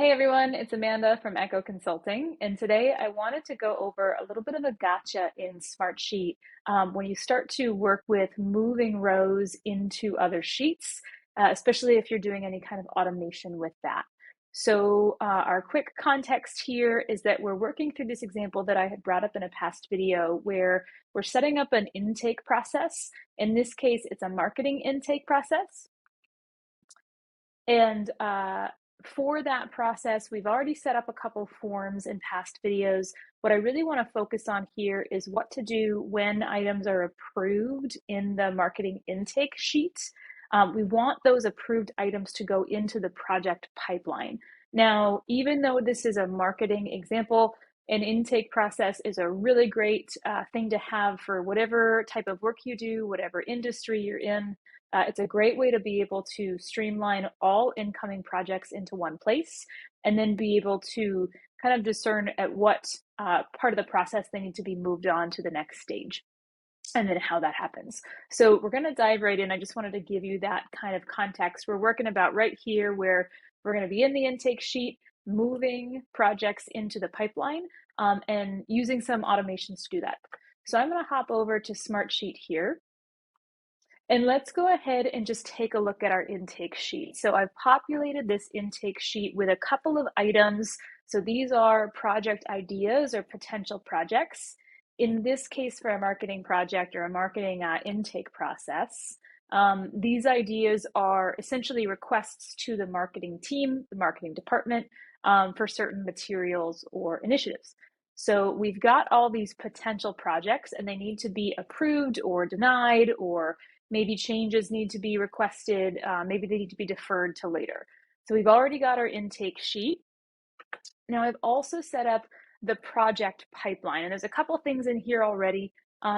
Hey everyone, it's Amanda from Echo Consulting, and today I wanted to go over a little bit of a gotcha in Smartsheet when you start to work with moving rows into other sheets, especially if you're doing any kind of automation with that. So our quick context here is that we're working through this example that I had brought up in a past video where we're setting up an intake process. In this case, it's a marketing intake process. And for that process, we've already set up a couple forms in past videos. What I really want to focus on here is what to do when items are approved in the marketing intake sheet. We want those approved items to go into the project pipeline. Now, even though this is a marketing example, an intake process is a really great thing to have for whatever type of work you do, whatever industry you're in. It's a great way to be able to streamline all incoming projects into one place and then be able to kind of discern at what part of the process they need to be moved on to the next stage and then how that happens. So we're going to dive right in. I just wanted to give you that kind of context. We're working about right here where we're going to be in the intake sheet, moving projects into the pipeline and using some automations to do that. So I'm going to hop over to Smartsheet here. And let's go ahead and just take a look at our intake sheet. So I've populated this intake sheet with a couple of items. So these are project ideas or potential projects. In this case, for a marketing project or a marketing intake process, these ideas are essentially requests to the marketing team, the marketing department, for certain materials or initiatives. So we've got all these potential projects and they need to be approved or denied, or maybe changes need to be requested, maybe they need to be deferred to later. So we've already got our intake sheet. Now I've also set up the project pipeline, and there's a couple things in here already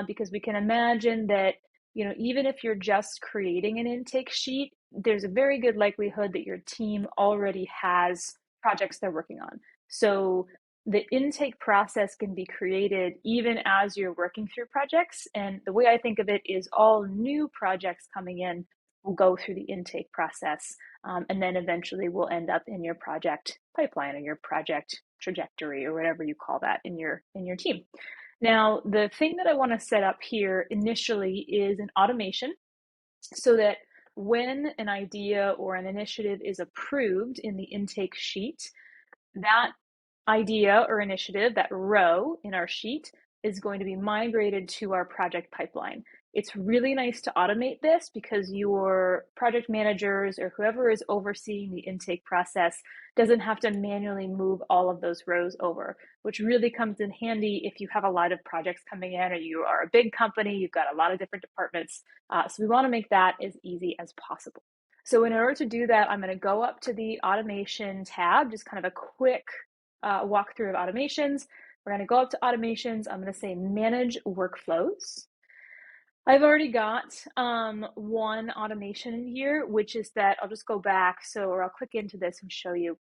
because we can imagine that, you know, even if you're just creating an intake sheet, there's a very good likelihood that your team already has projects they're working on. So the intake process can be created even as you're working through projects. And the way I think of it is all new projects coming in will go through the intake process. And then eventually will end up in your project pipeline or your project trajectory or whatever you call that in your team. Now, the thing that I want to set up here initially is an automation so that when an idea or an initiative is approved in the intake sheet, that idea or initiative, that row in our sheet, is going to be migrated to our project pipeline. It's really nice to automate this because your project managers or whoever is overseeing the intake process doesn't have to manually move all of those rows over, which really comes in handy if you have a lot of projects coming in or you are a big company, you've got a lot of different departments. So we want to make that as easy as possible. So in order to do that, I'm going to go up to the automation tab, just kind of a quick walkthrough of automations. We're going to go up to automations. I'm going to say manage workflows. I've already got one automation in here, which is that I'll just go back. Or I'll click into this and show you.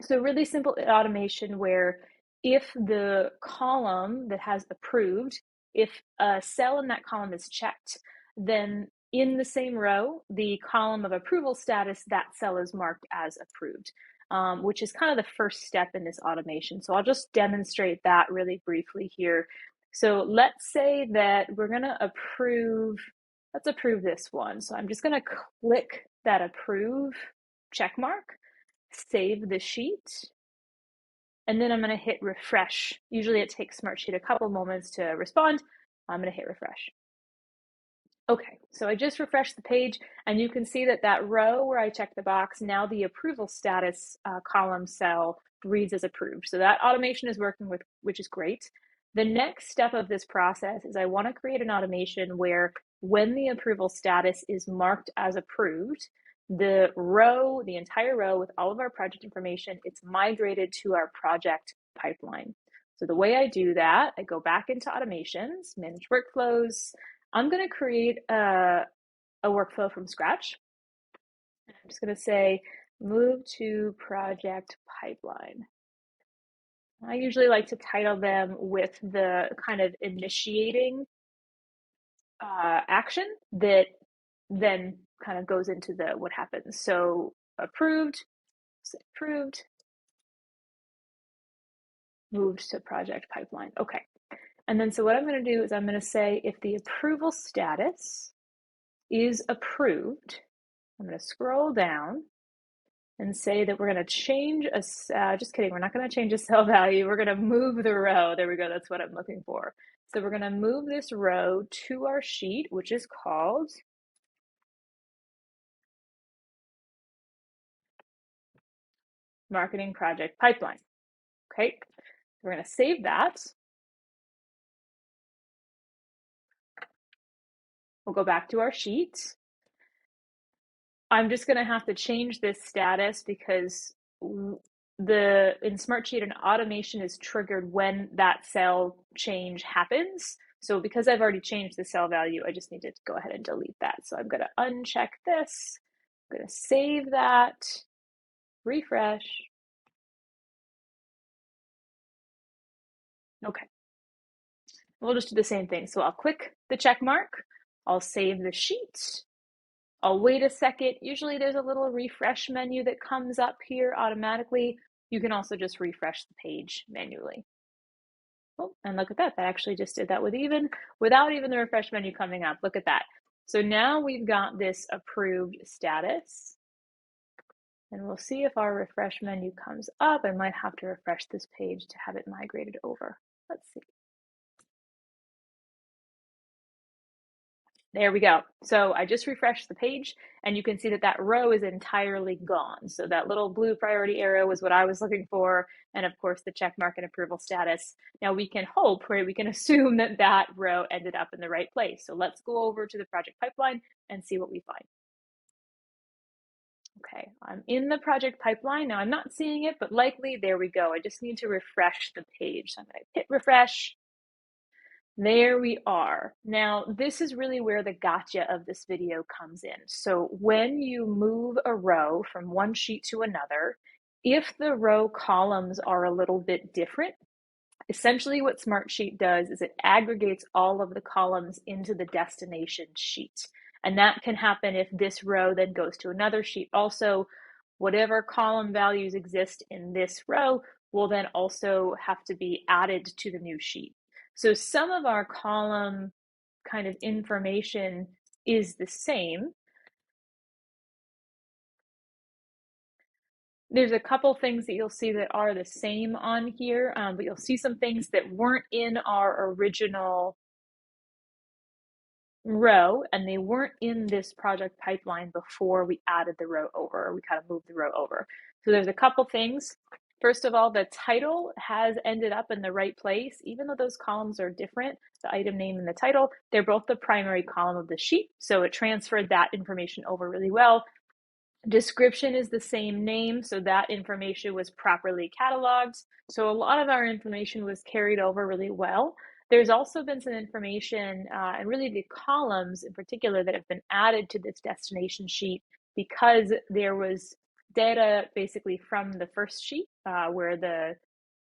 So really simple automation where if the column that has approved, if a cell in that column is checked, then in the same row, the column of approval status, that cell is marked as approved, which is kind of the first step in this automation. So I'll just demonstrate that really briefly here. So let's say that we're going to approve, let's approve this one. So I'm just going to click that approve check mark, save the sheet, and then I'm going to hit refresh. Usually it takes Smartsheet a couple moments to respond. I'm going to hit refresh. Okay, so I just refreshed the page and you can see that that row where I checked the box, now the approval status column cell reads as approved. So that automation is working with, which is great. The next step of this process is I want to create an automation where when the approval status is marked as approved, the row, the entire row with all of our project information, it's migrated to our project pipeline. So the way I do that, I go back into automations, manage workflows. I'm going to create a workflow from scratch. I'm just going to say move to project pipeline. I usually like to title them with the kind of initiating action that then kind of goes into the what happens. So approved, moved to project pipeline. Okay. And then so what I'm going to do is I'm going to say if the approval status is approved, I'm going to scroll down and say that we're going to change just kidding, we're not going to change a cell value. We're going to move the row. There we go. That's what I'm looking for. So we're going to move this row to our sheet, which is called Marketing Project Pipeline. Okay. We're going to save that. We'll go back to our sheet. I'm just going to have to change this status because in Smartsheet, an automation is triggered when that cell change happens. So because I've already changed the cell value, I just need to go ahead and delete that. So I'm going to uncheck this. I'm going to save that, refresh. Okay. We'll just do the same thing. So I'll click the check mark. I'll save the sheet. I'll wait a second. Usually there's a little refresh menu that comes up here automatically. You can also just refresh the page manually. Oh, and look at that. That actually just did that without even the refresh menu coming up. Look at that. So now we've got this approved status. And we'll see if our refresh menu comes up. I might have to refresh this page to have it migrated over. Let's see. There we go. So I just refreshed the page and you can see that that row is entirely gone. So that little blue priority arrow was what I was looking for. And of course the check mark and approval status. Now we can hope, right? We can assume that that row ended up in the right place. So let's go over to the project pipeline and see what we find. Okay, I'm in the project pipeline. Now I'm not seeing it, but likely there we go. I just need to refresh the page. So I'm going to hit refresh. There we are. Now, this is really where the gotcha of this video comes in. So when you move a row from one sheet to another, if the row columns are a little bit different, essentially what Smartsheet does is it aggregates all of the columns into the destination sheet. And that can happen if this row then goes to another sheet. Also, whatever column values exist in this row will then also have to be added to the new sheet. So some of our column kind of information is the same. There's a couple things that you'll see that are the same on here, but you'll see some things that weren't in our original row and they weren't in this project pipeline before we added the row over, or we kind of moved the row over. So there's a couple things. First of all, the title has ended up in the right place, even though those columns are different, the item name and the title, they're both the primary column of the sheet. So it transferred that information over really well. Description is the same name, so that information was properly cataloged. So a lot of our information was carried over really well. There's also been some information, and really the columns in particular, that have been added to this destination sheet because there was data basically from the first sheet where the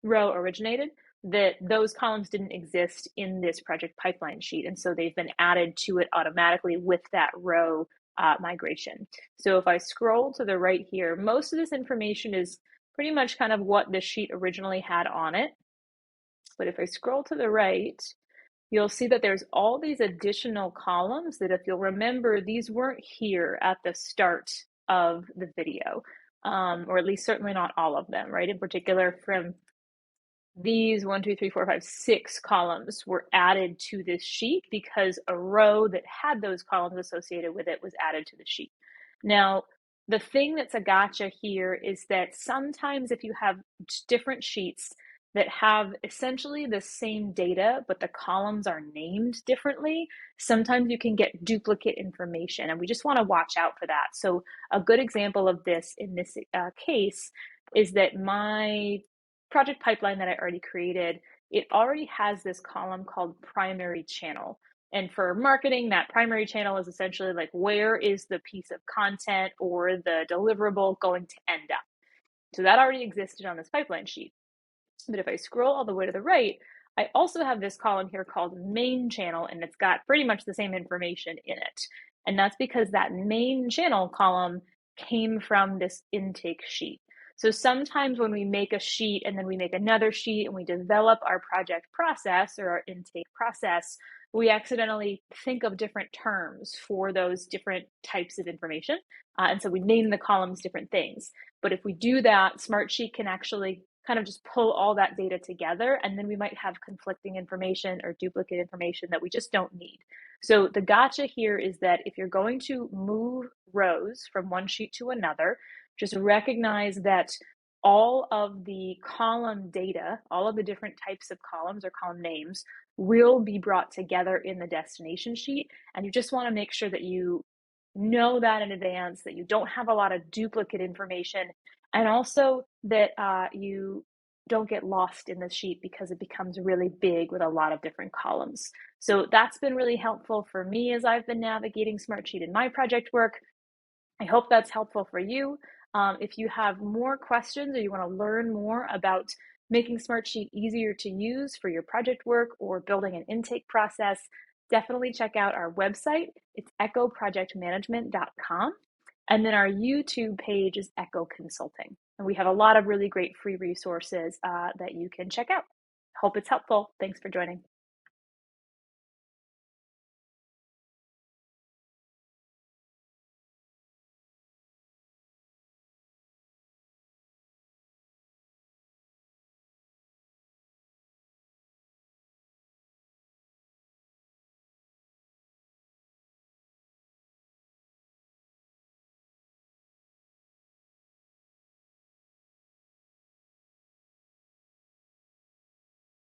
row originated, that those columns didn't exist in this project pipeline sheet. And so they've been added to it automatically with that row migration. So if I scroll to the right here, most of this information is pretty much kind of what the sheet originally had on it. But if I scroll to the right, you'll see that there's all these additional columns that, if you'll remember, these weren't here at the start of the video, or at least certainly not all of them, right? In particular, from these 1, 2, 3, 4, 5, 6 columns were added to this sheet because a row that had those columns associated with it was added to the sheet. Now, the thing that's a gotcha here is that sometimes if you have different sheets that have essentially the same data, but the columns are named differently, sometimes you can get duplicate information, and we just want to watch out for that. So a good example of this in this case is that my project pipeline that I already created, it already has this column called primary channel. And for marketing, that primary channel is essentially like, where is the piece of content or the deliverable going to end up? So that already existed on this pipeline sheet. But if I scroll all the way to the right, I also have this column here called main channel, and it's got pretty much the same information in it. And that's because that main channel column came from this intake sheet. So sometimes when we make a sheet and then we make another sheet and we develop our project process or our intake process, we accidentally think of different terms for those different types of information. And so we name the columns different things. But if we do that, Smartsheet can actually kind of just pull all that data together, and then we might have conflicting information or duplicate information that we just don't need. So the gotcha here is that if you're going to move rows from one sheet to another, just recognize that all of the column data, all of the different types of columns or column names will be brought together in the destination sheet. And you just want to make sure that you know that in advance, that you don't have a lot of duplicate information, and also that you don't get lost in the sheet because it becomes really big with a lot of different columns. So that's been really helpful for me as I've been navigating Smartsheet in my project work. I hope that's helpful for you. If you have more questions or you want to learn more about making Smartsheet easier to use for your project work or building an intake process, definitely check out our website. It's echoprojectmanagement.com. And then our YouTube page is Echo Consulting. And we have a lot of really great free resources that you can check out. Hope it's helpful. Thanks for joining.